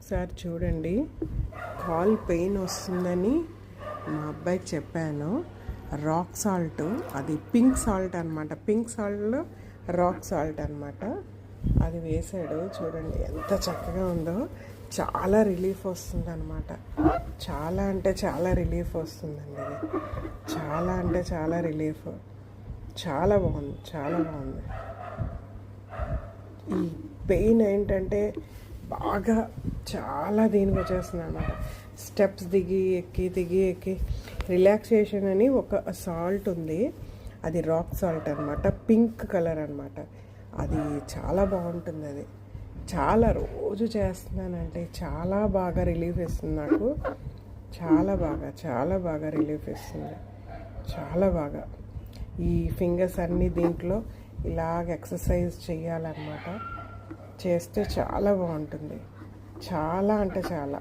ఒకసారి చూడండి. Call pain వస్తుందని మా అబ్బాయికి చెప్పాను. రాక్ సాల్ట్, అది పింక్ సాల్ట్ అనమాట. పింక్ సాల్ట్లో రాక్ సాల్ట్ అనమాట. అది వేసాడు. చూడండి ఎంత చక్కగా ఉందో. చాలా రిలీఫ్ వస్తుంది అనమాట. చాలా అంటే చాలా రిలీఫ్ వస్తుందండి. ఇది చాలా అంటే చాలా రిలీఫ్. చాలా బాగుంది, చాలా బాగుంది. ఈ పెయిన్ ఏంటంటే బాగా చాలా దీనికి వచ్చేస్తుంది అనమాట. స్టెప్స్ దిగి ఎక్కి రిలాక్సేషన్ అని ఒక సాల్ట్ ఉంది. అది రాక్ సాల్ట్ అనమాట. పింక్ కలర్ అనమాట. అది చాలా బాగుంటుంది. అది చాలా రోజు చేస్తున్నానంటే చాలా బాగా రిలీఫ్ ఇస్తుంది నాకు. చాలా బాగా రిలీఫ్ ఇస్తుంది. చాలా బాగా. ఈ ఫింగర్స్ అన్నీ దీంట్లో ఇలాగ ఎక్సర్సైజ్ చేయాలన్నమాట. చేస్తే చాలా బాగుంటుంది. చాలా అంటే చాలా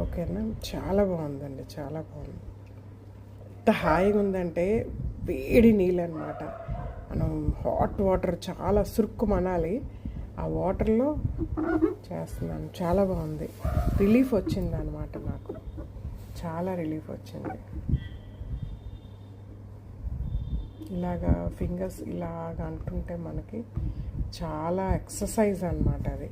ఓకేనా. చాలా బాగుందండి, చాలా బాగుంది. ఎంత హాయిగా ఉందంటే వేడి నీళ్ళు అనమాట. మనం హాట్ వాటర్ చాలా సురుక్కు మనాలి. ఆ వాటర్లో చేస్తున్నాను. చాలా బాగుంది. రిలీఫ్ వచ్చింది అనమాట నాకు. చాలా రిలీఫ్ వచ్చింది. ఇలాగా ఫింగర్స్ ఇలాగ అంటుంటే మనకి చాలా ఎక్సర్సైజ్ అనమాట అది.